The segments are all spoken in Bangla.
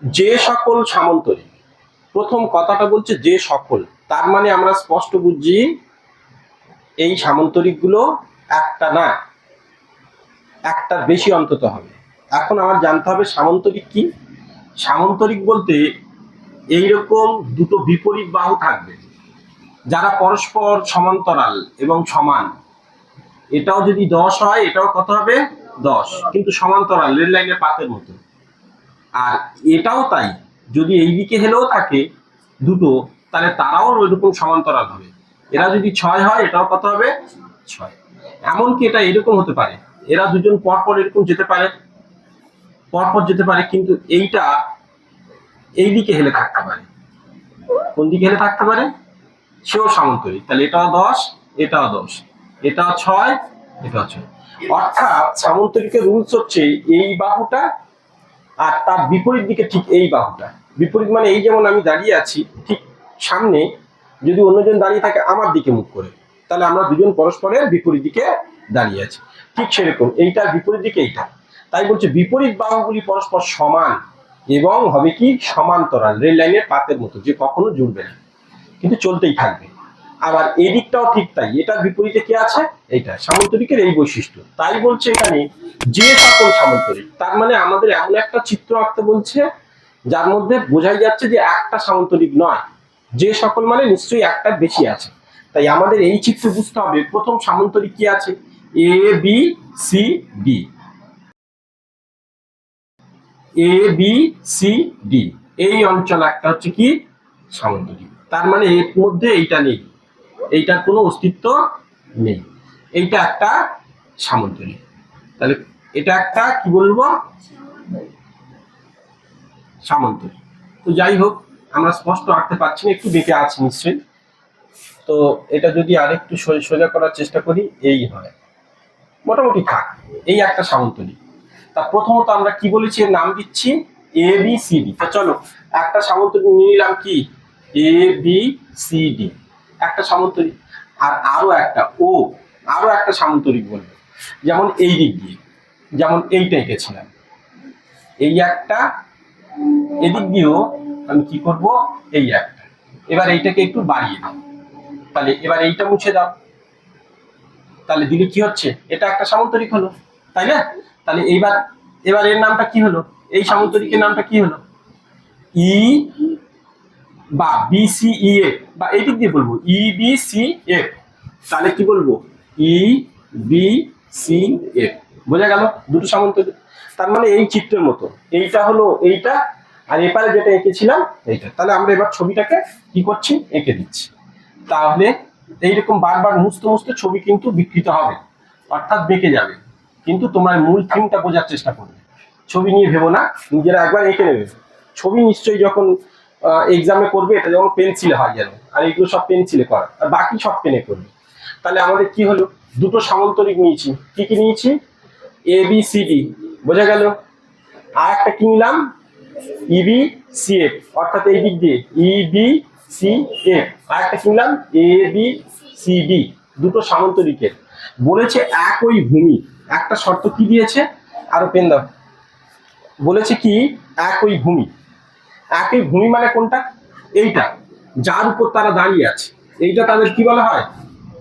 যে সকল সামন্তরিক, প্রথম কথাটা বলছে যে সকল, তার মানে আমরা স্পষ্ট বুঝছি এই সামন্তরিকগুলো একটা না, একটার বেশি অন্তত হবে। এখন আমার জানতে হবে সামন্তরিক কি। সামন্তরিক বলতে এইরকম দুটো বিপরীত বাহু থাকবে যারা পরস্পর সমান্তরাল এবং সমান। এটাও যদি 10 হয়, এটাও কত হবে 10, কিন্তু সমান্তরাল, রেল লাইনের পাতের মতো। আর এটাও তাই, যদি এই দিকে হেলেও থাকে দুটো, তাহলে তারাও ওইরকম সমান্তরাল হবে। এরা যদি 6 হয়, এটাও কত হবে 6। এমনকি এটা এরকম হতে পারে, এরা দুজন পরপর এরকম যেতে পারে, পরপর যেতে পারে, কিন্তু এইটা এই দিকে হেলে থাকতে পারে। কোন দিকে হেলে থাকতে পারে? সেও সামন্তরিক। তাহলে এটাও 10, এটাও 10, এটাও 6, এটাও 6। অর্থাৎ সামন্তরিকের রুলস হচ্ছে এই বাহুটা আর তার বিপরীত দিকে ঠিক এই বাহুটা। বিপরীত মানে এই, যেমন আমি দাঁড়িয়ে আছি, ঠিক সামনে যদি অন্যজন দাঁড়িয়ে থাকে আমার দিকে মুখ করে, তাহলে আমরা দুজন পরস্পরের বিপরীত দিকে দাঁড়িয়ে আছি। ঠিক সেরকম এইটার বিপরীত দিকে এইটা। তাই বলছে বিপরীত বাহুগুলি পরস্পর সমান এবং হবে কি সমান্তরাল, রেল লাইনের পাতের মতো, যে কখনো জুড়বে না, কিন্তু চলতেই থাকবে। আবার এই দিকটাও ঠিক তাই, এটার বিপরীতে কি আছে? এইটা সামন্তরিকের এই বৈশিষ্ট্য। তাই বলছে এখানে যে সকল সামন্তরিক, তার মানে আমাদের এমন একটা চিত্র আঁকতে বলছে যার মধ্যে বোঝাই যাচ্ছে যে একটা সামন্তরিক নয়, যে সকল মানে নিশ্চয়ই একটার বেশি আছে। তাই আমাদের এই চিত্র বুঝতে হবে প্রথম সামন্তরিক কি আছে, A B C D, A B C D, এই অঞ্চল একটা হচ্ছে কি সামন্তরিক। তার মানে এর মধ্যে এইটা নেই, এইটার কোনো অস্তিত্ব নেই, এইটা একটা সামন্তরিক। তাহলে এটা একটা কি বলবো, সামন্তরিক। তো যাই হোক, আমরা স্পষ্ট আঁকতে পারছি না, একটু বেঁকে আছে নিশ্চয়ই। তো এটা যদি আরেকটু সোজা করার চেষ্টা করি, এই হয়, মোটামুটি থাক, এই একটা সামন্তরিক। তা প্রথমত আমরা কি বলেছি, এর নাম দিচ্ছি এ বি সি ডি। তো চলো একটা সামন্তরিক নিয়ে নিলাম কি, এ বি সি ডি, একটা সামন্তরিক। আর আরো একটা ও, আরো একটা সামন্তরিক বলবো, যেমন এই দিক দিয়ে, যেমন এইটা এঁকেছিলাম, এই একটা, এদিক দিয়েও আমি কি করব, এই একটা। এবার এইটাকে একটু বাড়িয়ে দাও, তাহলে এবার এইটা মুছে দাও, তাহলে দিলে কি হচ্ছে, এটা একটা সামন্তরিক হলো, তাই না? তাহলে এইবার এবার এর নামটা কি হলো, এই সামন্তরিকের নামটা কি হলো, ই বা বি সি ই এফ, বা এই দিক দিয়ে বলবো ই বি সি এফ। তাহলে কি বলবো, ই বি সি এফ। বোঝা গেল দুটো সামন্তরিক। তার মানে এই চিত্রের মতো, এইটা হলো এইটা, আর এপারে যেটা এঁকেছিলাম এইটা। তাহলে আমরা এবার ছবিটাকে কি করছি, এঁকে দিচ্ছি। তাহলে এইরকম বারবার মুছতে মুছতে ছবি কিন্তু বিকৃত হবে, অর্থাৎ বেঁকে যাবে। কিন্তু তোমরা মূল থিমটা বোঝার চেষ্টা করবে, ছবি নিয়ে ভেবো না, নিজেরা একবার এঁকে নেবে। ছবি নিশ্চয়ই যখন এক্সামে করবে, এটা যেমন পেন্সিলে হয় যেন, আর এগুলো সব পেন্সিলে করা, আর বাকি সব পেনে করবে। তাহলে আমাদের কি হলো, দুটো সামন্তরিক নিয়েছি, কি কি নিয়েছি, এ বি সি ডি, বোঝা গেল। আর একটা কি নিলাম, ইবি সি এফ, অর্থাৎ এই দিক দিয়ে ইবি সি এফ। আর একটা কি নিলাম, এ বি সি ডি, দুটো সামন্তরিকের। বলেছে একই ভূমি, একটা শর্ত কি দিয়েছে, আরো পেন দাও, বলেছে কি একই ভূমি। একই ভূমি মানে কোনটা, এইটা যার উপর তারা দাঁড়িয়ে আছে, এইটা তাদের কি বলা হয়,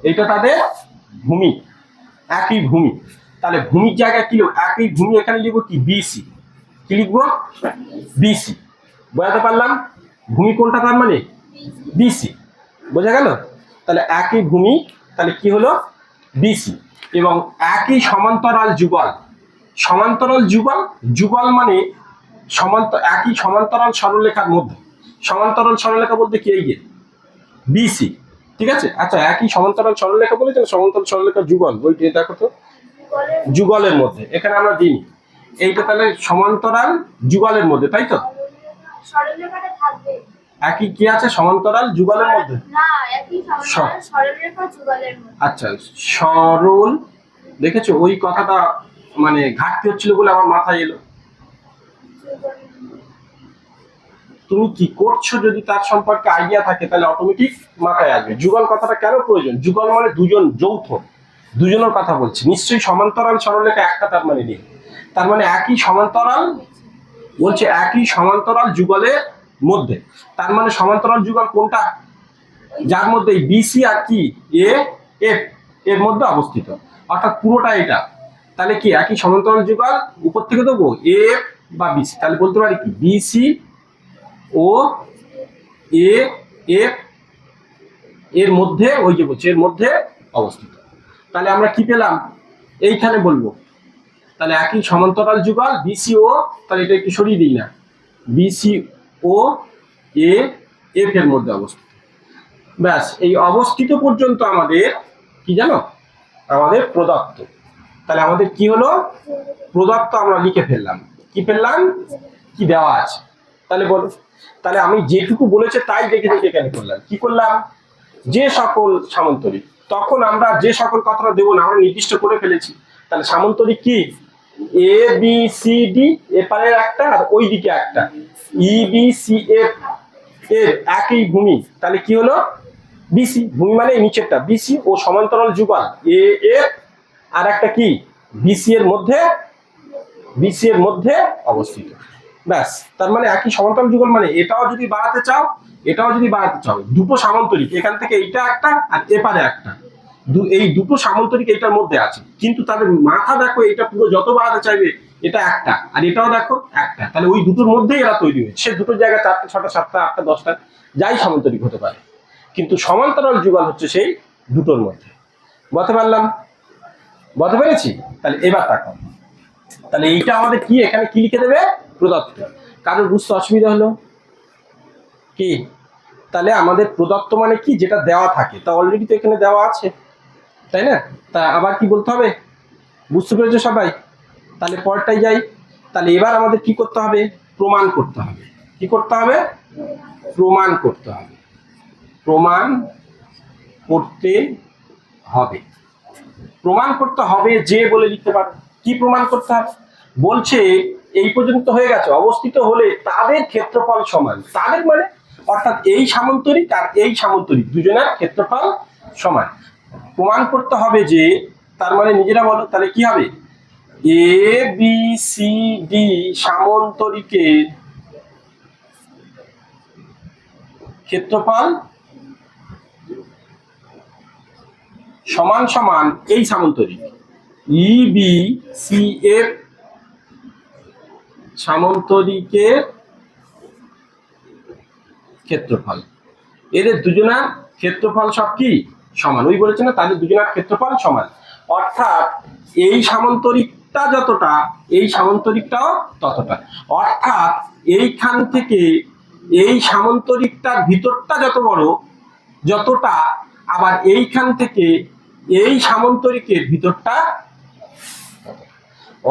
এইটা তাদের ভূমি, একই ভূমি। তাহলে ভূমির জায়গায় কি লিখবো, একই ভূমি, এখানে লিখবো কি বিসি, কি লিখবো, বিসি। বোঝাতে পারলাম, ভূমি কোনটা, তার মানে বিসি। বোঝা গেল। তাহলে একই ভূমি, তাহলে কি হলো বিসি। এবং একই সমান্তরাল যুগল, সমান্তরাল যুগল, যুগল মানে একই সমান্তরাল সরলরেখার মধ্যে, সমান্তরাল সরলরেখা বলতে কি, এই যে বিসি, ঠিক আছে। আচ্ছা, একই সমান্তরাল সরলরেখা বলেছে, সমান্তরাল সরলরেখার যুগল বইটি দেখো তো, যুগলের মধ্যে, এখানে আমরা দিই এইটা, তাহলে সমান্তরাল যুগলের মধ্যে, তাই তো, সরলরেখাটা থাকবে, একই কি আছে সমান্তরাল যুগলের মধ্যে, না একই সরলরেখা যুগলের মধ্যে। আচ্ছা, সরল, দেখেছো ওই কথাটা মানে ঘাটতি হচ্ছিল বলে আমার মাথায় এলো। তুমি কি করছো যদি তার সম্পর্কে আইডিয়া থাকে, তাহলে অটোমেটিক মাথায় আসবে। যুগল কথাটা কেন প্রয়োজন, যুগল মানে দুজন, যৌথ, দুজনের কথা বলছি। নিশ্চয়ই সমান্তরাল সরলরেখা একটা, তার মানে নেই, তার মানে একই সমান্তরাল বলছে একই সমান্তরাল যুগলের মধ্যে, তার মানে সমান্তরাল যুগল কোনটা, যার মধ্যে বিসি আর কি এ এফ এর মধ্যে অবস্থিত, অর্থাৎ পুরোটা এটা। তাহলে কি একই সমান্তরাল যুগল, উপর থেকে দেবো এফ বা বিসি, তাহলে বলতে পারি কি বিসি ও এ এফ এর মধ্যে, ওই যে বলছে এর মধ্যে অবস্থিত। তাহলে আমরা কি পেলাম, এইখানে বলবো তাহলে একই সমান্তরাল যুগল বিসি ও, তাহলে এটা একটু সরিয়ে দিই না, বিসি ও এ এফ এর মধ্যে অবস্থিত। ব্যাস, এই অবস্থিত পর্যন্ত আমাদের কি জানো, আমাদের প্রদত্ত। তাহলে আমাদের কি হলো, প্রদত্ত আমরা লিখে ফেললাম, কি ফেললাম, কি দেওয়া আছে। তাহলে বলো, তাহলে আমি যেটুকু বলেছে তাই দেখে দেখে এখানে করলাম, কি করলাম, যে সকল সামান্তরিক, তখন আমরা যে সকল কথাটা দেবো না, আমরা নির্দিষ্ট করে ফেলেছি। তাহলে সামান্তরিক কি, এ বি সি ডি এপারের একটা আর ওই দিকে একটা, ই বি সি এফ এর একই ভূমি, তাহলে কি হলো বিসি, ভূমি মানে এই নিচেরটা বিসি ও সমান্তরাল যুগল এ এফ আর একটা কি বিসি এর মধ্যে, বিসি এর মধ্যে অবস্থিত। ব্যাস, তার মানে একই সমান্তরাল যুগল মানে এটাও যদি বাড়াতে চাও এটাও যদি বাড়াতে চাও, দুটো সামান্তরিক, এখান থেকে এইটা একটা আর এপারে একটা, এই দুটো সামান্তরিক এটার মধ্যে আছে, কিন্তু তাদের মাথা দেখো, এটা পুরো যত বাড়াতে চাইবে এটা একটা আর এটাও দেখো একটা, তাহলে ওই দুটোর মধ্যেই এরা তৈরি হয়েছে। সে দুটো জায়গায় 4টে 6টা 7টা 8টা 10টা যাই সামান্তরিক হতে পারে, কিন্তু সমান্তরাল যুগল হচ্ছে সেই দুটোর মধ্যে। বলতে পারলাম, বলতে পেরেছি? তাহলে এবার তাকাও, তাহলে এইটা আমাদের কি, এখানে কি লিখে দেবে, প্রদত্ত। কারোর বুঝতে অসুবিধা হলো কি? তাহলে আমাদের প্রদত্ত মানে কি, যেটা দেওয়া থাকে, তা অলরেডি তো এখানে দেওয়া আছে, তাই না? তা আবার কি বলতে হবে, বুঝতে পেরেছো সবাই? তাহলে পরেরটাই যাই। তাহলে এবার আমাদের কি করতে হবে, প্রমাণ করতে হবে। কি করতে হবে, প্রমাণ করতে হবে, প্রমাণ করতে হবে, প্রমাণ করতে হবে যে বলে লিখতে পারো। কি প্রমাণ করতে হবে, বলছে এই পর্যন্ত হয়ে গেছে, অবস্থিত হলে তাদের ক্ষেত্রফল সমান, তাদের মানে অর্থাৎ এই সামান্তরিক আর এই সামান্তরিক দুজনের ক্ষেত্রফল সমান। প্রমাণ করতে হবে যে, তার মানে নিজেরা বলো, তাহলে কি হবে, এ বি সি ডি সামান্তরিকের ক্ষেত্রফল সমান সমান এই সামান্তরিক ই বি সি এফ সামান্তরিকের ক্ষেত্রফল, এদের দুজনার ক্ষেত্রফল সব কি সমান, ওই বলেছে না, তাদের দুজনার ক্ষেত্রফল সমান। অর্থাৎ এই সামান্তরিকটা যতটা, এই সামান্তরিকটাও ততটা, অর্থাৎ এইখান থেকে এই সামান্তরিকটার ভিতরটা যত বড়, যতটা, আবার এইখান থেকে এই সামান্তরিকের ভিতরটা,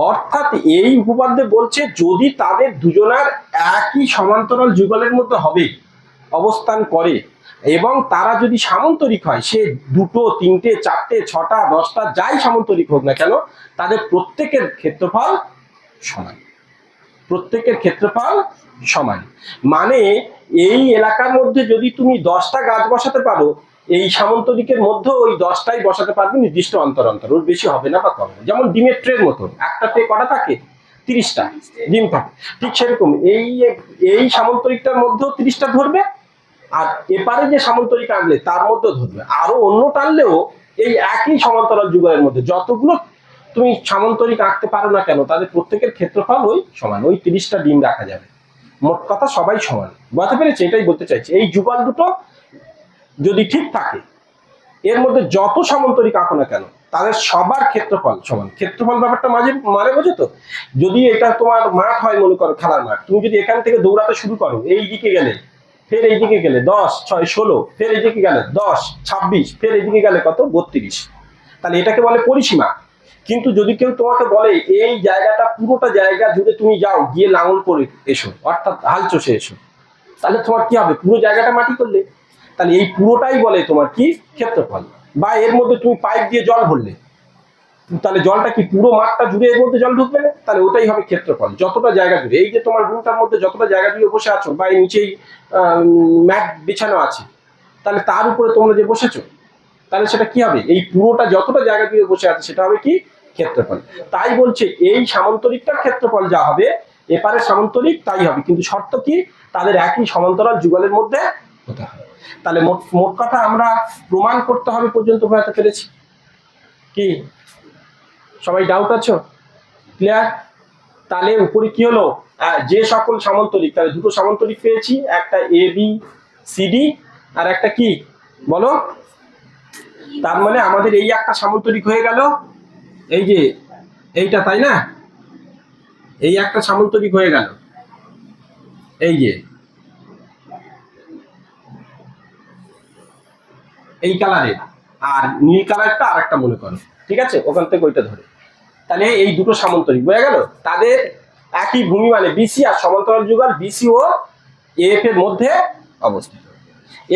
অর্থাৎ এই উপপাদ্যে বলছে যদি তাদের দুজনার একই সমান্তরাল যুগলের মধ্যে হবে, অবস্থান করে, এবং তারা যদি সামান্তরিক হয়, সে 2, 3, 4, 6টা 10টা যাই সামান্তরিক হোক না কেন, তাদের প্রত্যেকের ক্ষেত্রফল সমান, প্রত্যেকের ক্ষেত্রফল সমান। মানে এই এলাকার মধ্যে যদি তুমি 10টা গাছ বসাতে পারো, এই সামান্তরিকের মধ্যে ওই 10টাই বসাতে পারবে নির্দিষ্ট অন্তর অন্তর, ওর বেশি হবে না বা কম হবে। যেমন ডিমের ট্রের মতো, একটা ট্রে কটা থাকে, 30টা ডিম থাকে, ঠিক সেরকম এই সামান্তরিকটার মধ্যেও 30টা ধরবে, আর এপারে যে সামান্তরিক আনলে তার মধ্যে ধরবে, আরো অন্য টানলেও এই একই সমান্তরাল যুগলের মধ্যে যতগুলো তুমি সামান্তরিক আঁকতে পারো না কেন, তাদের প্রত্যেকের ক্ষেত্রফল ওই সমান, ওই 30টা ডিম রাখা যাবে। মোট কথা সবাই সমান, বুঝতে পেরেছি? এটাই বলতে চাইছি, এই যুগল দুটো যদি ঠিক থাকে, এর মধ্যে যত সামান্তরিক আঁকো না কেন, তাদের সবার ক্ষেত্রফল সমান। ক্ষেত্রফল ব্যাপারটা মানে বোঝো তো? যদি এটা তোমার মাঠ হয়, মনে করো খেলার মাঠ, তুমি যদি এখান থেকে দৌড়াতে শুরু করো, এই দিকে গেলে, ফের এইদিকে গেলে 10, 6, 16, ফের এইদিকে গেলে 10, 26, ফের এইদিকে গেলে কত, 32, তাহলে এটাকে বলে পরিসীমা। কিন্তু যদি কেউ তোমাকে বলে এই জায়গাটা পুরোটা জায়গা জুড়ে তুমি যাও, গিয়ে লাঙল করে এসো, অর্থাৎ হাল চষে এসো, তাহলে তোমার কি হবে, পুরো জায়গাটা মাটি করলে, তাহলে এই পুরোটাই বলে তোমার কি ক্ষেত্রফল। বা এর মধ্যে তুমি পাইপ দিয়ে জল ভরলে, তাহলে জলটা কি পুরো মাঠটা জুড়ে এর মধ্যে জল ঢুকবে না, তাহলে ওটাই হবে ক্ষেত্রফল, যতটা জায়গা জুড়ে। এই যে তোমার রুমটার মধ্যে যতটা জায়গা জুড়ে বসে আছো, বা এই নিচেই ম্যাট বিছানো আছে, তাহলে তার উপরে তোমরা যে বসেছো, তাহলে সেটা কি হবে, এই পুরোটা যতটা জায়গা জুড়ে বসে আছে সেটা হবে কি ক্ষেত্রফল। তাই বলছে এই সামান্তরিকটার ক্ষেত্রফল যা হবে, এপারের সামান্তরিক তাই হবে, কিন্তু শর্ত কি, তাদের একই সমান্তরাল যুগলের মধ্যে হতে হবে। তাহলে মোট মোট কথা আমরা প্রমাণ করতে হবে পর্যন্ত বোঝাতে পেরেছি কি? সবাই ডাউট আছো? ক্লিয়ার? তাহলে উপরে কি হলো, যে সকল সামান্তরিক, তাহলে দুটো সামান্তরিক পেয়েছি, একটা এ বি সি ডি আর একটা কি বলো, তার মানে আমাদের এই একটা সামান্তরিক হয়ে গেল, এই যে এইটা, তাই না? এই একটা সামান্তরিক হয়ে গেল, এই যে এই কালারের, আর নীল কালারটা আর একটা মনে করো, ঠিক আছে, ওখান থেকে ওইটা ধরে। তাহলে এই দুটো সামান্তরিক বোঝা গেল, তাদের একই ভূমি মানে বিসি আর সমান্তরাল যুগল বিসি ও এফ এর মধ্যে অবস্থিত।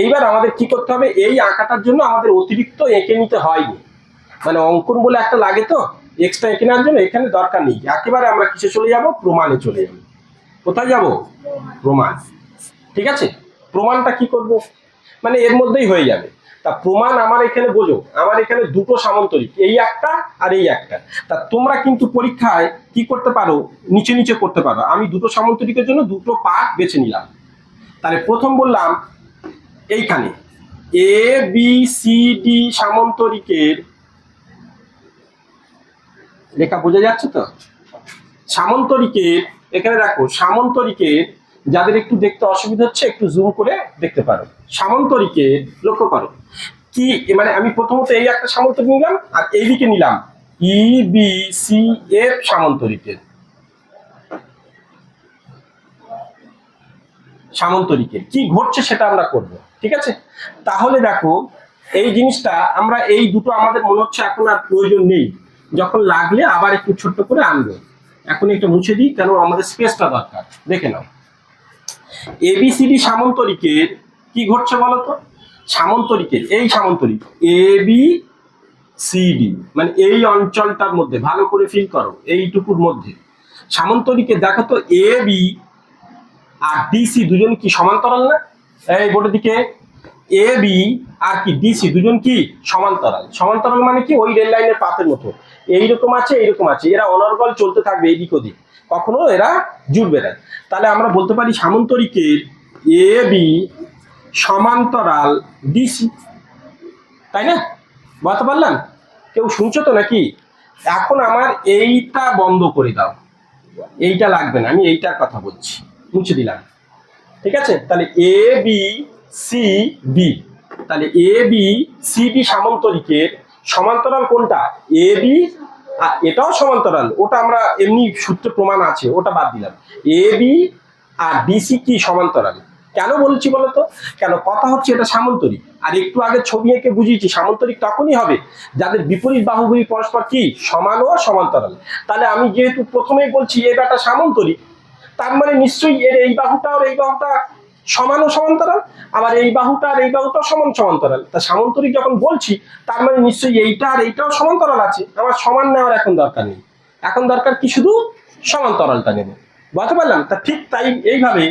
এইবার আমাদের কি করতে হবে, এই আঁকাটার জন্য আমাদের অতিরিক্ত এঁকে নিতে হয়নি, মানে অঙ্কন বলে একটা লাগে তো এক্সট্রা এঁকে নেওয়ার জন্য, এখানে দরকার নেই। একেবারে আমরা কিসে চলে যাব, প্রমাণে চলে যাব। কোথায় যাব? প্রমাণ। ঠিক আছে, প্রমাণটা কি করব, মানে এর মধ্যেই হয়ে যাবে। তা প্রমাণ আমার এখানে বোঝো, আমার এখানে দুটো সামান্তরিক, এই একটা আর এই একটা। তা তোমরা কিন্তু পরীক্ষায় কি করতে পারো, নিচে নিচে করতে পারো। আমি দুটো সামান্তরিকের জন্য দুটো পার্ট বেছে নিলাম। তাহলে প্রথম বললাম এইখানে এ বি সি ডি সামান্তরিকের, লেখা বোঝা যাচ্ছে তো? সামান্তরিকের, এখানে দেখো সামান্তরিকের, যাদের একটু দেখতে অসুবিধা হচ্ছে একটু জুম করে দেখতে পারো। সামান্তরিকের লক্ষ্য করো কি, মানে আমি প্রথমত এই একটা সামান্তরিক নিলাম আর এইদিকে নিলাম ই বি সি এফ সামান্তরিকের, সামান্তরিকের কি ঘটছে সেটা আমরা করব। ঠিক আছে, তাহলে দেখো এই জিনিসটা আমরা এই দুটো আমাদের মনে হচ্ছে এখন আর প্রয়োজন নেই, যখন লাগলে আবার একটু ছোট্ট করে আনবো। এখন একটু মুছে দিই, কেন আমাদের স্পেসটা দরকার। দেখে নাও এবিসিডি সামান্তরিকের কি ঘটছে বলো তো, সামান্তরিকের এই সামান্তরিক এ বি সি ডি, মানে এই অঞ্চলটার মধ্যে ভালো করে ফিল করো, এইটুকুর মধ্যে সামান্তরিকের দেখো তো এ বি আর ডিসি দুজন কি সমান্তরাল না? এই বোর্ডের দিকে এ বি আর কি ডিসি দুজন কি সমান্তরাল। সমান্তরাল মানে কি, ওই রেল লাইনের পাতের মতো এইরকম আছে এইরকম আছে, এরা অনর্গল চলতে থাকবে এদিক ওদিক, কখনো এরা জুড়বে না। তাহলে আমরা বলতে পারি সামান্তরিকের এ বি সমান্তরাল ডিসি, তাই না? বলতে পারলাম? কেউ শুনছো তো নাকি? এখন আমার এইটা বন্ধ করে দাও, এইটা লাগবে না, আমি এইটার কথা বলছি, মুছে দিলাম। ঠিক আছে, তাহলে এ বি সি ডি, তাহলে এ বি সি ডি সামান্তরিকের সমান্তরাল কোনটা, এ বি, আর এটাও সমান্তরাল, ওটা আমরা এমনি সূত্রে প্রমাণ আছে, ওটা বাদ দিলাম। এ বি আর ডিসি কি সমান্তরাল। কেন বলছি বলতো, কেন কথা হচ্ছে এটা সামান্তরিক, আর একটু আগে ছবি এঁকে বুঝিয়েছি সামান্তরিক তখনই হবে যাদের বিপরীত বাহুগুলি পরস্পর কি সমান ও সমান্তরাল। তাহলে আমি যেহেতু প্রথমেই বলছি এটা সামান্তরিক, তার মানে নিশ্চয়ই এর এই বাহুটা আর এই বাহুটা সমান ও সমান্তরাল, আবার এই বাহুটা আর এই বাহুটাও সমান সমান্তরাল। তা সামান্তরিক যখন বলছি তার মানে নিশ্চয়ই এইটা আর এইটাও সমান্তরাল আছে। আমার সমান নেওয়ার এখন দরকার নেই, এখন দরকার কি শুধু সমান্তরালটা নেব। বুঝতে পারলাম? তা ঠিক তাই এইভাবে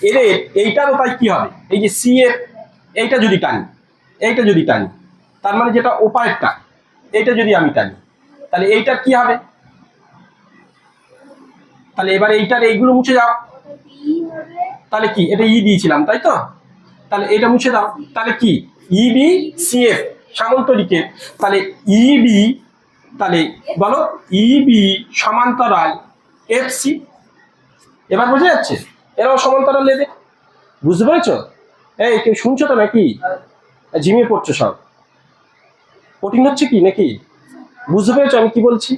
এদের এইটারও তাই কি হবে, এই যে সি এফ এইটা যদি টানি, এইটা যদি টানি, তার মানে যেটা ওপারেরটা এইটা যদি আমি টানি, তাহলে এইটার কি হবে? তাহলে এবার এইটার এইগুলো মুছে যাও, তাহলে কি এটা ই দিয়েছিলাম তাই তো, তাহলে এটা মুছে দাও, তাহলে কি ইবি সিএফ সামান্তরিকের, তাহলে ইবি, তাহলে বলো ইবি সমান্তরাল এফসি। এবার বোঝা যাচ্ছে? এরাও সমান্তরাল লেবে, বুঝতে পেরেছো? এই কেউ শুনছো তো নাকি? ঝিমিয়ে পড়ছো সব, কঠিন হচ্ছে কি নাকি? বুঝতে পেরেছো আমি কি বলছি?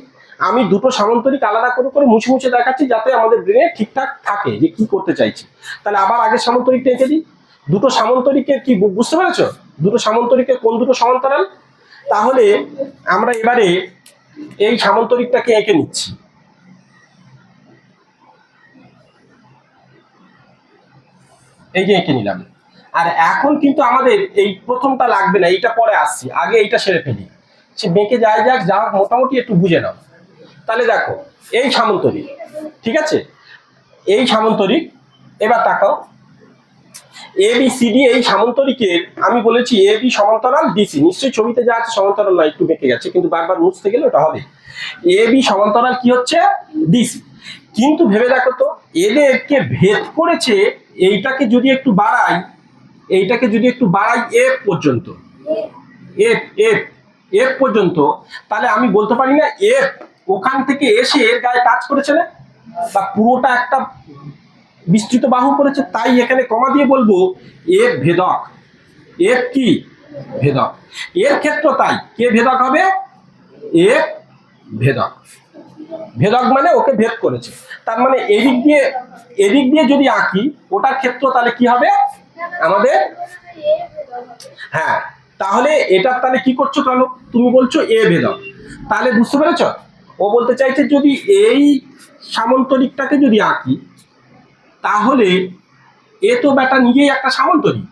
আমি দুটো সামান্তরিক আলাদা করে করে মুছে মুছে দেখাচ্ছি যাতে আমাদের ব্রেনে ঠিকঠাক থাকে যে কি করতে চাইছি। তাহলে আবার আগের সামান্তরিকটা এঁকে দিই। দুটো সামান্তরিকের কি বুঝতে পেরেছো? দুটো সামান্তরিকের কোন দুটো সমান্তরাল? তাহলে আমরা এবারে এই সামান্তরিকটাকে এঁকে নিচ্ছি। এই যে এঁকে নিলাম। আর এখন কিন্তু আমাদের এই প্রথমটা লাগবে না, এইটা পরে আসছি, আগে এইটা সেরে ফেলি। সে বেঁকে যায় যাক, যা মোটামুটি একটু বুঝে নাও। তাহলে দেখো এই সামান্তরিক, ঠিক আছে, এই সামান্তরিক, এবার তাকাও এ বি সি ডি, এই সামান্তরিকের আমি বলেছি এ বি সমান্তরাল ডিসি, নিশ্চয়ই ছবিতে যা আছে সমান্তরাল নয়, একটু বেঁকে গেছে, কিন্তু বারবার মুছতে গেলে ওটা হবে। এ বি সমান্তরাল কি হচ্ছে ডিসি, কিন্তু ভেবে দেখো তো, এদেরকে ভেদ করেছে, এইটাকে যদি একটু বাড়াই, এইটাকে যদি একটু বাড়াই এফ পর্যন্ত, এফ এফ এফ পর্যন্ত, তাহলে আমি বলতে পারি না এফ ওখান থেকে এসে এর গায়ে টাচ করেছে না, বা পুরোটা একটা বিস্তৃত বাহু করেছে, তাই এখানে কমা দিয়ে বলবো এফ ভেদক। এফ কি ভেদক, এর ক্ষেত্র তাই কে ভেদক হবে, এফ ভেদক। ভেদক মানে ওকে ভেদ করেছে, তার মানে এদিক দিয়ে যদি আঁকি ওটার ক্ষেত্র, তাহলে কি হবে আমাদের, হ্যাঁ, তাহলে এটা তাহলে কি করছো, তাহলে তুমি বলছো এ ভেদক, তাহলে বুঝতে পেরেছ, ও বলতে চাইছে যদি এই সামন্তরিকটাকে যদি আঁকি, তাহলে এ তো বেটা নিজেই একটা সামন্তরিক,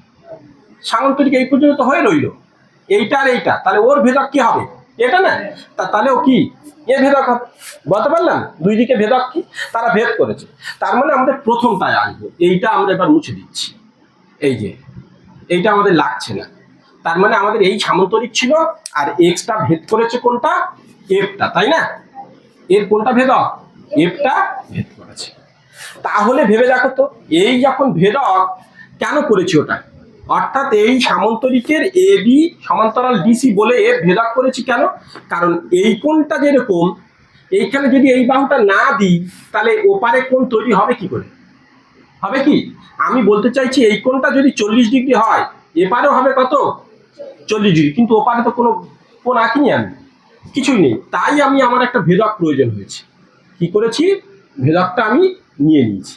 সামন্তরিক এই পর্যন্ত হয়ে রইল, এইটা আর এইটা, তাহলে ওর ভেদক কি হবে, এটা না, তাহলে ও কি এ ভেদক হবে। বলতে পারলাম দুই দিকে ভেদক কি, তারা ভেদ করেছে, তার মানে আমাদের প্রথমটায় আসবো, এইটা আমরা এবার মুছে দিচ্ছি, এই যে এইটা আমাদের লাগছে না, তার মানে আমাদের এই সামন্তরিক ছিল, আর এক্সটা ভেদ করেছে কোনটা, এফটা, তাই না, এর কোনটা ভেদক, এফটা ভেদ করেছে। তাহলে ভেবে দেখো তো, এই যখন ভেদক কেন করেছি ওটা, অর্থাৎ এই সামন্তরিকের এ বি সমান্তরাল ডিসি বলে এর ভেদক করেছি কেন, কারণ এই কোণটা যেরকম, এইখানে যদি এই বাহুটা না দিই, তাহলে ওপারে কোণ তৈরি হবে কি করে, হবে কি, আমি বলতে চাইছি এই কোণটা যদি 40 ডিগ্রি হয়, এপারেও হবে কত 40 ডিগ্রি, কিন্তু ওপারে তো কোনো কোণ আঁকিনি আমি, কিছুই নেই, তাই আমি আমার একটা ভেদক প্রয়োজন হয়েছে, কি করেছি, ভেদকটা আমি নিয়ে নিয়েছি,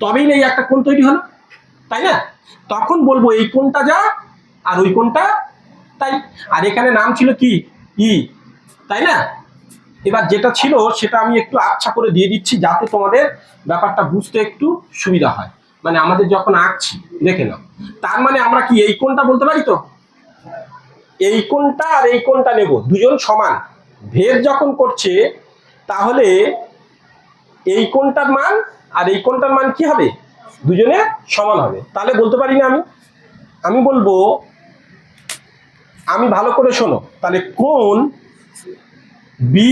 তবেই না এই একটা কোণ তৈরি হলো, তাই না, তখন বলবো এই কোণটা যা আর ওই কোণটা তাই, আর এখানে নাম ছিল কি ই, তাই না। এবার যেটা ছিল সেটা আমি একটু আচ্ছা করে দিয়ে দিচ্ছি, যাতে তোমাদের ব্যাপারটা বুঝতে একটু সুবিধা হয়, মানে আমাদের যখন আঁকছি দেখে নাও, তার মানে আমরা কি এই কোণটা বলতে পারি তো, এই কোণটা আর এই কোণটা নেব, দুজন সমান, ভেদ যখন করছে, তাহলে এই কোণটার মান আর এই কোণটার মান কি হবে, দুজনে সমান হবে, তাহলে বলতে পারি না আমি বলবো, আমি ভালো করে শোনো, তাহলে কোণ বি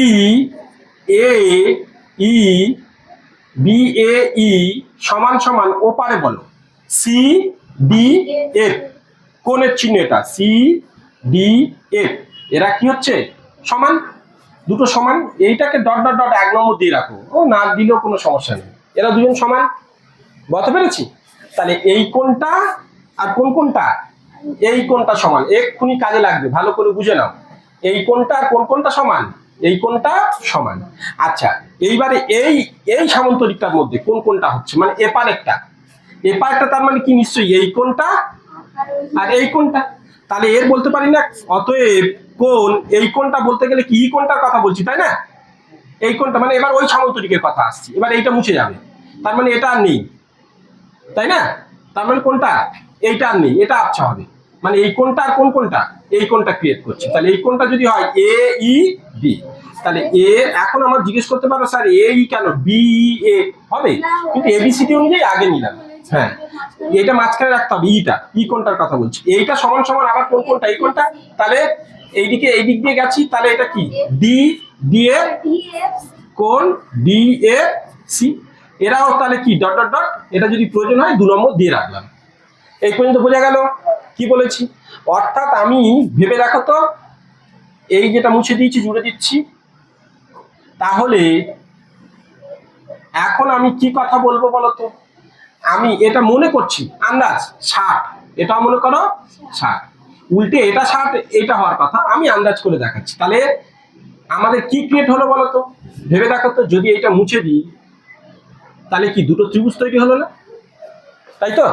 এ ই সমান সমান ওপারে বলো সি ডি এফ, কোণের চিহ্ন এটা সি ডি এফ, এরা কি হচ্ছে সমান, দুটো সমান, এইটাকে ডট ডট ডট 1 নম্বর দিয়ে রাখো, ও না দিলেও কোনো সমস্যা নেই, এরা দুজন সমান, বলতে পেরেছি। তাহলে এই কোণটা আর কোনটা, এই কোণটা সমান, এক্ষুনি কাজে লাগবে, ভালো করে বুঝে নাও, এই কোণটা আর কোনটা সমান, এই কোণটা সমান। আচ্ছা, এইবারে এই সামন্তরিকটার মধ্যে কোনটা হচ্ছে, মানে এপারেরটা, তার মানে কি, নিশ্চয়ই এই কোণটা আর এই কোণটা, তাহলে এর বলতে পারি না, অতএব কোণ, এই কোণটা বলতে গেলে কি কোণটার কথা বলছি, তাই না, এই কোণটা, মানে এবার ওই সামন্তরিকের কথা আসছি, এবার এইটা মুছে যাবে, তার মানে এটা আর নেই, তাই না, তার মানে কোনটা, এইটা আর নেই, এটা আচ্ছা হবে, মানে এই কোণটা আর কোনটা, এই কোণটা ক্রিয়েট করছে, তাহলে এই কোণটা যদি হয় এ ই বি, তাহলে এ, এখন আমার জিজ্ঞেস করতে পারো স্যার এ ই কেন, বি এ হবে, কিন্তু এবিসিডি অনুযায়ী আগে নিলাম, হ্যাঁ, এটা মাঝখানে রাখতে হবে, ই কোণটার কথা বলছি, এইটা সমান সমান আবার কোনটা, এই কোণটা, তাহলে এই দিক দিয়ে গেছি, তাহলে এটা কি ডি ডি এ কোণ ডি এ সি, এরাও তাহলে কি ডট ডট ডট, এটা যদি প্রয়োজন হয় 2 নম্বর দিয়ে রাখলাম, এই পর্যন্ত বোঝা গেল কি বলেছি, অর্থাৎ আমি ভেবে রাখো তো, এই যেটা মুছে দিয়েছি জুড়ে দিচ্ছি, তাহলে এখন আমি কি কথা বলবো বলতো, আমি এটা মনে করছি আন্দাজ 60, এটা মনে করো 60, উল্টে এটা 60, এটা হওয়ার কথা, আমি আন্দাজ করে দেখাচ্ছি, তাহলে আমাদের কি ক্রিয়েট হলো বলতো, ভেবে দেখো তো, যদি এটা মুছে দিই, তাহলে কি দুটো ত্রিভুজ তৈরি হলো না, তাই তো,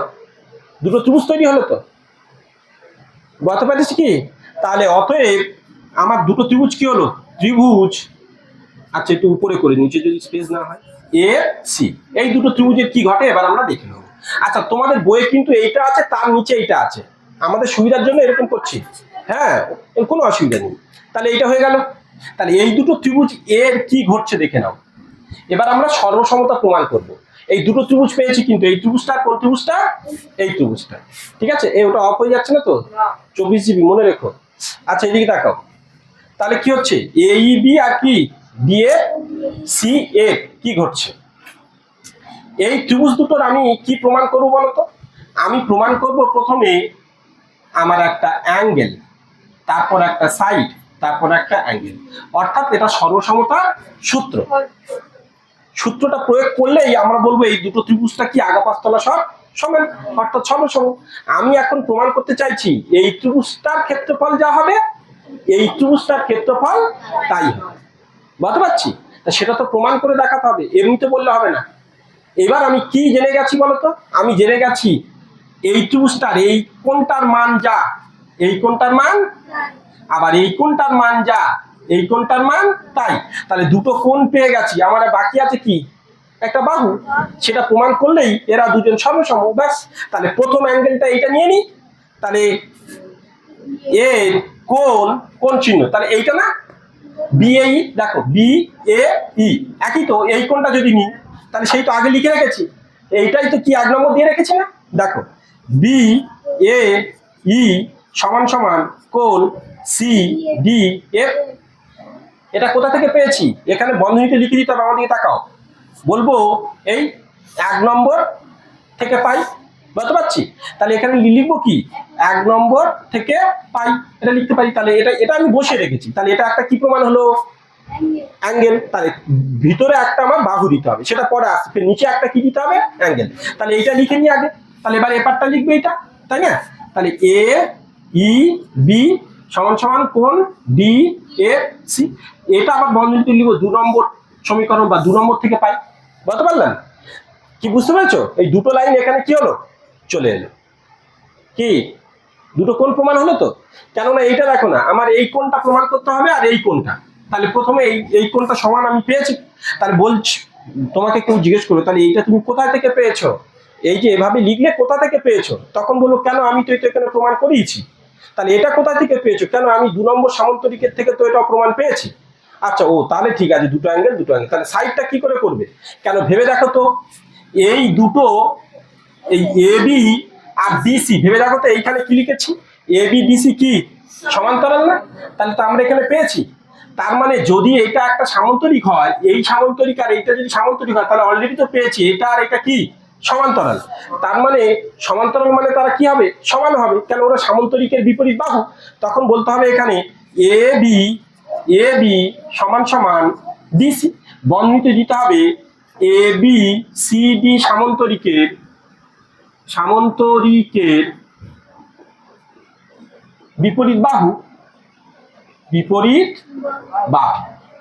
দুটো ত্রিভুজ তৈরি হলো তো, বলতে পারিস কি, তাহলে অতএব আমার দুটো ত্রিভুজ কি হলো, ত্রিভুজ, আচ্ছা একটু উপরে করে, নিচে যদি স্পেস না হয়, এ সি, এই দুটো ত্রিভুজের কি ঘটে এবার আমরা দেখে নেবো। আচ্ছা, তোমাদের বইয়ে কিন্তু এইটা আছে, তার নিচে এইটা আছে, আমাদের সুবিধার জন্য এরকম করছি, হ্যাঁ, কোনো অসুবিধা নেই, তাহলে এইটা হয়ে গেল, তাহলে এই দুটো ত্রিভুজ এর কি ঘটছে দেখে নাও, এবার আমরা সর্বসমতা প্রমাণ করব, এই দুটো ত্রিভুজ পেয়েছি, কিন্তু এই ত্রিভুজটা কোন ত্রিভুজটা, এই ত্রিভুজটা, ঠিক আছে, ওটা অফ হয়ে যাচ্ছে না তো, 24 জিবি মনে রেখো। আচ্ছা, এদিকে তাকাও, তাহলে কি হচ্ছে, এ ই বি আর কি ডি এ সি এ, কি ঘটছে, এই ত্রিভুজ দুটোর আমি কি প্রমাণ করব বলতো? আমি প্রমাণ করব প্রথমে আমার একটা অ্যাঙ্গেল, তারপর একটা সাইড, তারপর একটা অ্যাঙ্গেল, অর্থাৎ এটা সর্বসমতার সূত্র। সূত্রটা প্রয়োগ করলেই আমরা বলবো এই দুটো ত্রিভুজটা কি আগা পাঁচতলা সব সমান, অর্থাৎ সর্বসম। আমি এখন প্রমাণ করতে চাইছি এই ত্রিভুজটার ক্ষেত্রফল যা হবে এই ত্রিভুজটার ক্ষেত্রফল তাই হবে। বুঝতে পারছি? তা সেটা তো প্রমাণ করে দেখাতে হবে, এমনিতে বললে হবে না। এবার আমি কি জেনে গেছি বলতো? আমি জেনে গেছি এই ত্রিভুজটার এই কোণটার মান যা, এই কোণটার মান, আবার এই কোণটার মান যা, এই কোণটার মান তাই। তাহলে দুটো কোণ পেয়ে গেছি, আমার বাকি আছে কি? একটা বাহু। সেটা প্রমাণ করলেই এরা দুজন সর্বসম, ব্যাস। তাহলে প্রথম অ্যাঙ্গেলটা এইটা নিয়ে নি, তাহলে এর কোণ চিহ্ন, তাহলে এইটা না BAE, দেখো BAE একই তো। এই কোণটা যদি নিই তাহলে সেই তো আগে লিখে রেখেছি, এইটাই তো কি 1 নম্বর দিয়ে রেখেছি না? দেখো BAE সমান সমান কোণ CDF। এটা কোথা থেকে পেয়েছি? এখানে বন্ধনীতে লিখে দিতে হবে, আমার দিকে তাকাও। বলবো এই 1 নম্বর থেকে পাই। বুঝতে পারছি? তাহলে এখানে লিখবো কি? 1 নম্বর থেকে পাই, এটা লিখতে পারি। তাহলে এটা আমি বসিয়ে রেখেছি। তাহলে এটা একটা কি প্রমাণ হলো? অ্যাঙ্গেল। তাহলে ভিতরে একটা আমার বাহু দিতে হবে, সেটা পরে আসছে। ফের নিচে একটা কি দিতে হবে? অ্যাঙ্গেল। তাহলে এইটা লিখে নিই আগে। তাহলে এবার এপারটা লিখবে এটা, তাই না? তাহলে AEB সমান সমান কোণ DFC। এটা আবার বন্ধনীতে লিখবো 2 নম্বর সমীকরণ বা 2 নম্বর থেকে পাই। বুঝতে পারলেন? কি বুঝতে পেরেছো? এই দুটো লাইন এখানে কি হলো? চলে এলো। কি দুটো কোণ প্রমাণ হলো তো? কেননা এইটা দেখো না, আমার এই কোণটা প্রমাণ করতে হবে আর এই কোণটা। তাহলে প্রথমে এই কোণটা সমান আমি পেয়েছি। তাহলে বলছি, তোমাকে কেউ জিজ্ঞেস করলো তাহলে এইটা তুমি কোথায় থেকে পেয়েছো, এই যে এভাবে লিখলে কোথা থেকে পেয়েছো, তখন বললো কেন আমি তো এটা এখানে প্রমাণ করিয়েছি। তাহলে এটা কোথা থেকে পেয়েছো? কেন আমি 2 নম্বর সামান্তরিকের থেকে তো এটা প্রমাণ পেয়েছি। আচ্ছা, ও তাহলে ঠিক আছে, দুটো অ্যাঙ্গেল। তাহলে সাইডটা কি করে করবে? কেন ভেবে দেখো তো, এই দুটো, এই AB আর DC, ভেবে দেখো তো এইখানে কি লিখেছি? ABDC কি সমান্তরাল না? তাহলে তো আমরা এখানে পেয়েছি। তার মানে যদি এটা একটা সামান্তরিক হয়, এই সামান্তরিক আর এইটা যদি সামান্তরিক হয়, তাহলে অলরেডি তো পেয়েছি এটা আর এটা কি সমান্তরাল। তার মানে সমান্তরাল মানে তারা কি হবে? সমান হবে। কেন? ওরা সামান্তরিকের বিপরীত বাহু। তখন বলতে হবে এখানে AB সমান সমান DC। বন্ধনীতে দিতে হবে ABCD সামান্তরিকের বিপরীত বাহু,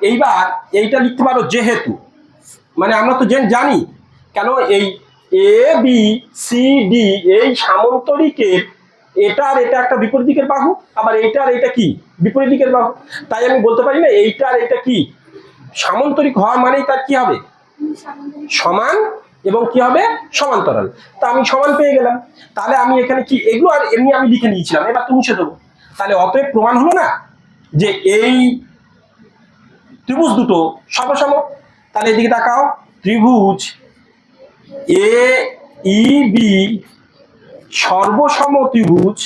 এইবার এইটা লিখতে পারো যেহেতু, মানে আমরা তো জানি কেন এই ABCD এই সামান্তরিকের এটা আর এটা একটা বিপরীত দিকের বাহু, আবার এইটা আর এটা কি বিপরীত দিকের বাহু। তাই আমি বলতে পারি না এইটা আর এটা কি সামান্তরিক হওয়া মানেই তার কি হবে? সমান, এবং কি হবে? সমান্তরাল। তা আমি সমান পেয়ে গেলাম। তাহলে আমি এখানে কি এগুলো আর এমনি আমি লিখে নিয়েছিলাম, এবার তো মুছে দেবো। তাহলে অতএব প্রমাণ হলো না যে এই ত্রিভুজ দুটো সর্বসম। তাহলে এদিকে তাকাও, ত্রিভুজ AEB সর্বসম ত্রিভুজ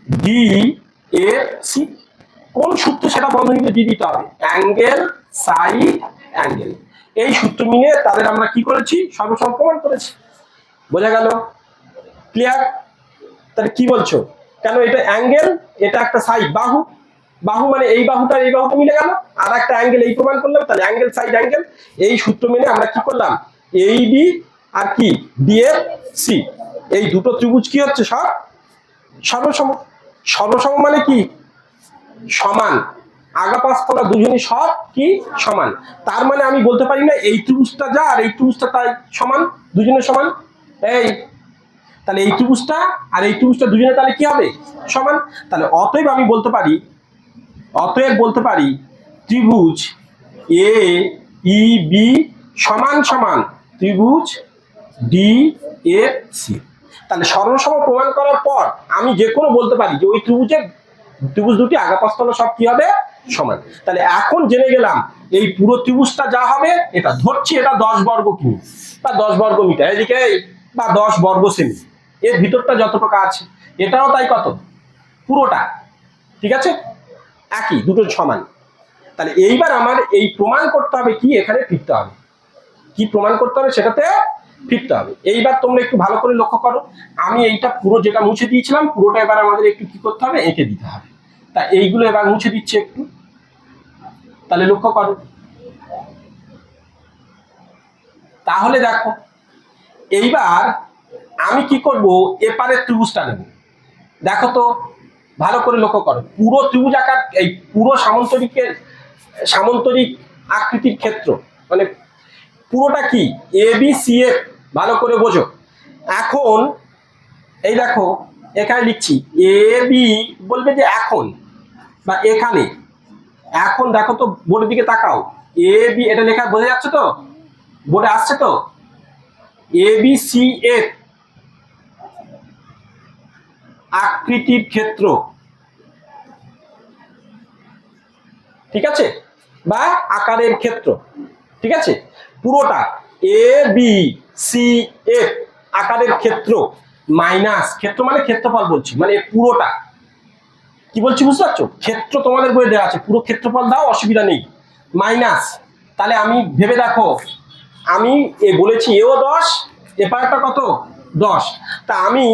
DFC। কোন সূত্র সেটা বন্ধনীতে দিয়ে দিতে হবে, অ্যাঙ্গেল সাইড অ্যাঙ্গেল। এই সূত্র মিলে তাদের আমরা কি করেছি? সর্বসম প্রমাণ করেছি। বোঝা গেল? ক্লিয়ার? তাহলে কি বলছো? কেন এটা অ্যাঙ্গেল, এটা একটা সাইড বাহু। বাহু মানে এই বাহুটা এই বাহুটা মিলে গেল, আর একটা অ্যাঙ্গেল এই প্রমাণ করলাম। তাহলে অ্যাঙ্গেল সাইড অ্যাঙ্গেল, এই সূত্র মেনে আমরা কি করলাম? AEB আর কি DFC, এই দুটো ত্রিভুজ কি হচ্ছে? সব সর্বসম। সর্বসম মানে কি? সমান। আগা পাঁচতলা দুজনই সব কি সমান। তার মানে আমি বলতে পারি না এই ত্রিভুজটা যা আর এই ত্রিভুজটা তাই সমান, দুজনের সমান। এই তাহলে এই ত্রিভুজটা আর এই ত্রিভুজটা দুজনে তাহলে কি হবে? সমান। তাহলে অতএব আমি বলতে পারি ত্রিভুজ AEB সমান সমান ত্রিভুজ DFC। তাহলে সর্বসম প্রমাণ করার পর আমি যে কোনো বলতে পারি যে ওই ত্রিভুজ দুটি আগা পাঁচতলা সব কি হবে? সমান। তাহলে এখন জেনে গেলাম এই পুরো ত্রিভুজটা যা হবে, এটা ধরছি এটা 10 বর্গ কিমি বা 10 বর্গ মিটার, এদিকে বা 10 বর্গ সেমি, এর ভিতরটা যতটুকু আছে এটাও তাই, কত? পুরোটা। ঠিক আছে, একই, দুটো সমান। তাহলে এইবার আমার এই প্রমাণ করতে হবে কি? এখানে ফিরতে হবে। কি প্রমাণ করতে হবে সেটাতে ফিরতে হবে। এইবার তোমরা একটু ভালো করে লক্ষ্য করো, আমি এইটা পুরো যেটা মুছে দিয়েছিলাম পুরোটা এবার আমাদের একটু কি করতে হবে, এঁকে দিতে হবে। তা এইগুলো এবার মুছে দিচ্ছে একটু, তাহলে লক্ষ্য করো। তাহলে দেখো এইবার আমি কি করব, এপারের ত্রিভুজটা নেব। দেখো তো ভালো করে লক্ষ্য করো, পুরো ত্রিভুজ আকার এই পুরো সামান্তরিক আকৃতির ক্ষেত্র মানে পুরোটা কি এ বি সি এফ, ভালো করে বোঝো। এখন এই দেখো এখানে লিখছি এ বি, বলবে যে এখন বা এখানে, এখন দেখো তো বোর্ডের দিকে তাকাও, এ বি এটা লেখা বোঝা যাচ্ছে তো, বোর্ডে আসছে তো, এ বি সি এফ আকৃতির ক্ষেত্র, ঠিক আছে, বা আকারের ক্ষেত্র, ঠিক আছে, পুরোটা এ বি সি এফ আকারের ক্ষেত্র মাইনাস, ক্ষেত্র মানে ক্ষেত্রফল বলছি, মানে পুরোটা কি বলছি বুঝতে পারছো, ক্ষেত্র তোমাদের বইয়ে দেওয়া আছে, পুরো ক্ষেত্রফল দাও অসুবিধা নেই, মাইনাস। তাহলে আমি ভেবে দেখো, আমি বলেছি এও 10, এপারটা কত 10, তা আমি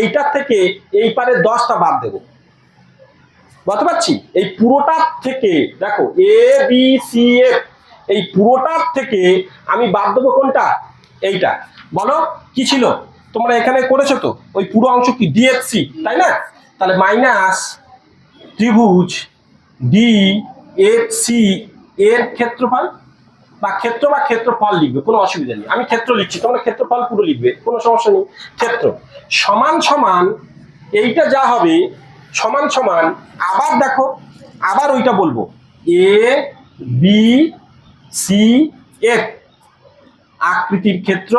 এইটার থেকে এই পারে 10টা বাদ দেবো, বুঝতে পারছি। এই পুরোটার থেকে দেখো এ বি সি এফ এই পুরোটার থেকে আমি বাদ দেবো কোনটা, এইটা। বলো কি ছিল, তোমরা এখানে করেছো তো, ওই পুরো অংশ কি ডিএফসি, তাই না? তাহলে মাইনাস ত্রিভুজ ডি এফ সি এর ক্ষেত্রফল বা ক্ষেত্রফল লিখবে, কোনো অসুবিধা নেই। আমি ক্ষেত্র লিখছি, তোমরা ক্ষেত্রফল পুরো লিখবে, কোনো সমস্যা নেই। ক্ষেত্র সমান সমান এইটা যা হবে সমান সমান, আবার দেখো আবার ওইটা বলবো এ বি সি এফ আকৃতির ক্ষেত্র,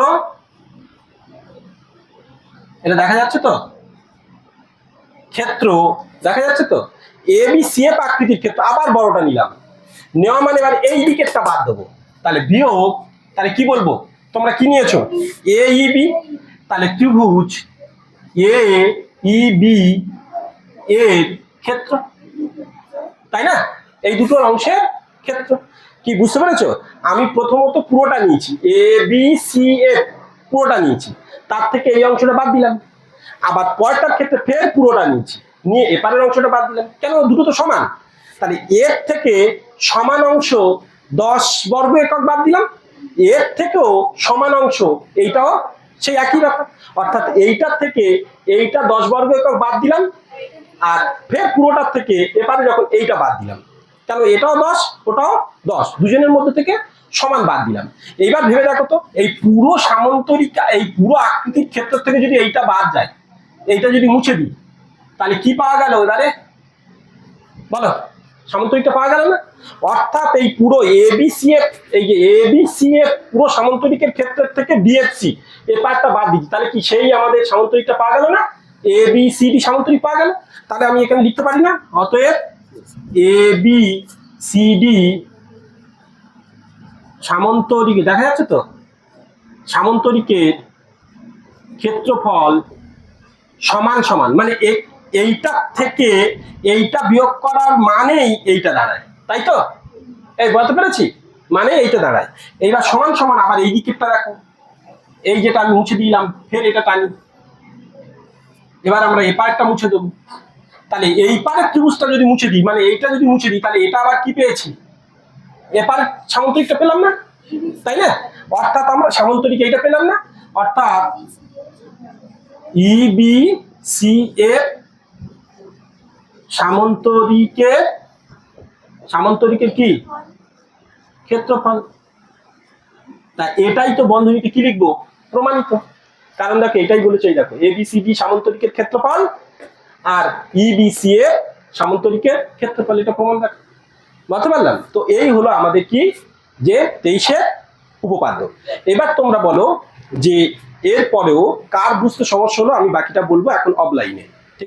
এটা দেখা যাচ্ছে তো, ক্ষেত্র দেখা যাচ্ছে তো, এ বি সি এফ আকৃতির ক্ষেত্র, আবার বড়টা নিলাম, নেওয়া মানে এবার এই দিকেরটা বাদ দেবো, তাহলে বিয়োগ, তাহলে কি বলবো, তোমরা কি নিয়েছো এ ই বি, তাহলে ত্রিভুজ এ ই বি এর ক্ষেত্র, তাই না? এই দুটোর অংশের ক্ষেত্র কি বুঝতে পেরেছো? আমি প্রথমত পুরোটা নিয়েছি, এ বি সি এফ পুরোটা নিয়েছি, তার থেকে এই অংশটা বাদ দিলাম, আবার পরেরটার ক্ষেত্রে ফের পুরোটা নিয়েছি, নিয়ে এপারের অংশটা বাদ দিলাম, কেন দুটো তো সমান। তাহলে এর থেকে সমান অংশ 10 বর্গ একক বাদ দিলাম, এর থেকেও সমান অংশ এইটাও সেই একই ব্যাপার, অর্থাৎ এইটার থেকে এইটা 10 বর্গ একক বাদ দিলাম, আর ফের পুরোটার থেকে এপারে যখন এইটা বাদ দিলাম, কেন এটাও 10 ওটাও 10, দুজনের মধ্যে থেকে সমান বাদ দিলাম। এইবার ভেবে দেখো তো, এই পুরো সামান্তরিক এই পুরো আকৃতির ক্ষেত্র থেকে যদি এইটা বাদ যায়, এইটা যদি মুছে দিই, তাহলে কি পাওয়া গেল এবারে বলো, সামান্তরিকটা পাওয়া গেল না? অর্থাৎ এই পুরো এবিসিএফ, এই যে এবিসিএফ পুরো সামান্তরিকের ক্ষেত্রের থেকে ডিএফসি এই পার্টটা বাদ দিচ্ছি, তাহলে কি সেই আমাদের সামান্তরিকটা পাওয়া গেল না, এ বি সি ডি সামান্তরিক পাওয়া গেল। তাহলে আমি এখানে লিখতে পারি না, অতএব এ বি সি ডি সামান্তরিক, দেখা যাচ্ছে তো, সামান্তরিকের ক্ষেত্রফল সমান সমান, মানে এইটা থেকে এইটা বিয়োগ করার মানেই এইটা দাঁড়ায়, তাই তো? এই বলতে পেরেছি, মানে এইটা দাঁড়ায়। এইবার সমান সমান, আবার এই দিকেরটা দেখো, এই যেটা আমি মুছে দিলাম ফের এটা টানি, এবার আমরা এই পার্টটা মুছে দেবো। তাহলে এই পারের ত্রিভুজটা যদি মুছে দিই, মানে এইটা যদি মুছে দিই, তাহলে এটা আবার কি পেয়েছি, এপারের সামান্তরিকটা পেলাম না, তাই না? অর্থাৎ আমরা সামান্তরিক এইটা পেলাম না, অর্থাৎ ই বি সি এফ সামান্তরিকের কি ক্ষেত্রফল। তা এটাই তো বন্ধনীতে কি লিখবো, প্রমাণিত, কারণ দেখো এটাই বলেছে, এই দেখো এবিসিডি সামান্তরিকের ক্ষেত্রফল আর ইবিসি এ সামান্তরিকের ক্ষেত্রফল, এটা প্রমাণ দেখো, বুঝতে পারলাম তো? এই হলো আমাদের কি, যে 23-এর উপপাদ্য। এবার তোমরা বলো যে এর পরেও কার বুঝতে সমস্যা হলো, আমি বাকিটা বলবো এখন অফলাইনে।